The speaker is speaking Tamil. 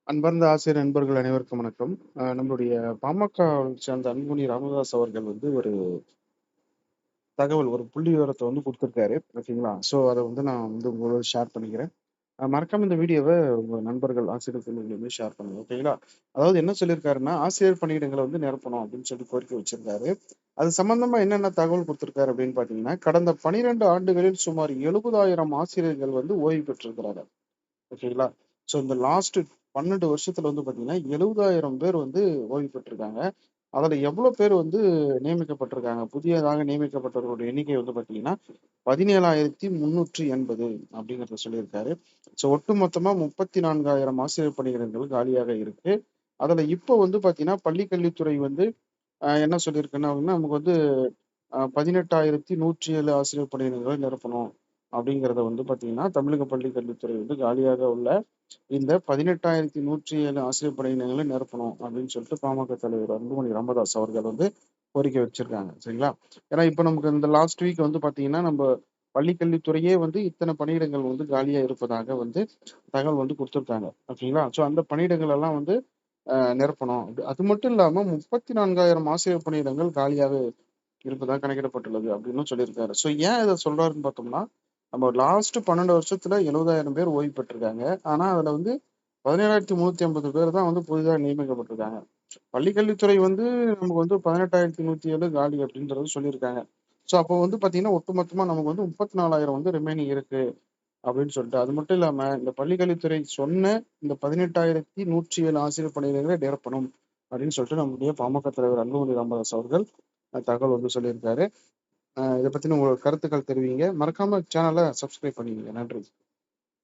அன்பார்ந்த ஆசிரியர் நண்பர்கள் அனைவருக்கும் வணக்கம். நம்மளுடைய பாமக சேர்ந்த அன்புமணி ராமதாஸ் அவர்கள் ஒரு தகவல், ஒரு புள்ளி விவரத்த குடுத்திருக்காரு. ஓகேங்களா? ஸோ அத நான் உங்களோட ஷேர் பண்ணிக்கிறேன். மறக்காம இந்த வீடியோவ உங்க நண்பர்கள், ஆசிரியர் தோழிகளுமே ஷேர் பண்ணுங்க. ஓகேங்களா? அதாவது என்ன சொல்லியிருக்காருன்னா, ஆசிரியர் பணியிடங்கள நிரப்பணும் அப்படின்னு சொல்லி கோரிக்கை வச்சிருக்காரு. அது சம்பந்தமா என்னென்ன தகவல் குடுத்திருக்காரு அப்படின்னு பார்த்தீங்கன்னா, கடந்த 12 ஆண்டுகளில் சுமார் 70,000 ஆசிரியர்கள் ஓய்வு பெற்றிருக்கிறாங்க. ஓகேங்களா? ஸோ இந்த லாஸ்ட் 12 வருஷத்துல பார்த்தீங்கன்னா, 70,000 பேர் ஓய்வு பெற்றிருக்காங்க. அதுல எவ்வளோ பேர் நியமிக்கப்பட்டிருக்காங்க? புதியதாக நியமிக்கப்பட்டவர்களுடைய எண்ணிக்கை பார்த்தீங்கன்னா, 17,380 அப்படிங்கிறத சொல்லியிருக்காரு. ஸோ ஒட்டுமொத்தமா 34,000 ஆசிரியர் பணியிடங்கள் காலியாக இருக்கு. அதுல இப்போ பார்த்தீங்கன்னா, பள்ளிக் கல்வித்துறை என்ன சொல்லியிருக்குன்னா நமக்கு 18,107 ஆசிரியர் பணியிடங்களை நிரப்பணும். அப்படிங்கிறத பார்த்தீங்கன்னா, தமிழக பள்ளிக் கல்வித்துறை காலியாக உள்ள இந்த 18,107 ஆசிரியர் பணியிடங்களை நிரப்பணும் அப்படின்னு சொல்லிட்டு பாமக தலைவர் அன்புமணி ராமதாஸ் அவர்கள் கோரிக்கை வச்சிருக்காங்க. சரிங்களா? ஏன்னா இப்ப நமக்கு இந்த லாஸ்ட் வீக் பார்த்தீங்கன்னா, நம்ம பள்ளிக் கல்வித்துறையே இத்தனை பணியிடங்கள் காலியா இருப்பதாக தகவல் குடுத்திருக்காங்க. ஓகேங்களா? ஸோ அந்த பணியிடங்கள் எல்லாம் நிரப்பணும். அது மட்டும் இல்லாம 34,000 ஆசிரியர் பணியிடங்கள் காலியாக இருப்பதாக கணக்கிடப்பட்டுள்ளது அப்படின்னும் சொல்லியிருக்காரு. ஸோ ஏன் இத சொல்றாருன்னு பார்த்தோம்னா, நம்ம லாஸ்ட் 12 வருஷத்துல 70,000 பேர் ஓய்வு பெற்றிருக்காங்க. ஆனா அதுல 17,350 பேர் தான் புதிதா நியமிக்கப்பட்டிருக்காங்க. பள்ளிக்கல்வித்துறை நமக்கு 18,107 காலி அப்படின்றது சொல்லியிருக்காங்க. ஸோ அப்போ பார்த்தீங்கன்னா, ஒட்டுமொத்தமா நமக்கு 34,000 ரிமைனிங் இருக்கு அப்படின்னு சொல்லிட்டு. அது மட்டும் இல்லாம இந்த பள்ளிக்கல்வித்துறை சொன்ன இந்த 18,107 ஆசிரியர் பணியிடங்களை நிரப்பணும் அப்படின்னு சொல்லிட்டு நம்முடைய பாமக தலைவர் அன்புமணி ராமதாஸ் அவர்கள் தகவல் சொல்லியிருக்காரு. இத பத்தின உங்களோட கருத்துக்கள் தெரிவிங்க. மறக்காம சேனல சப்ஸ்கிரைப் பண்ணிக்கங்க. நன்றி.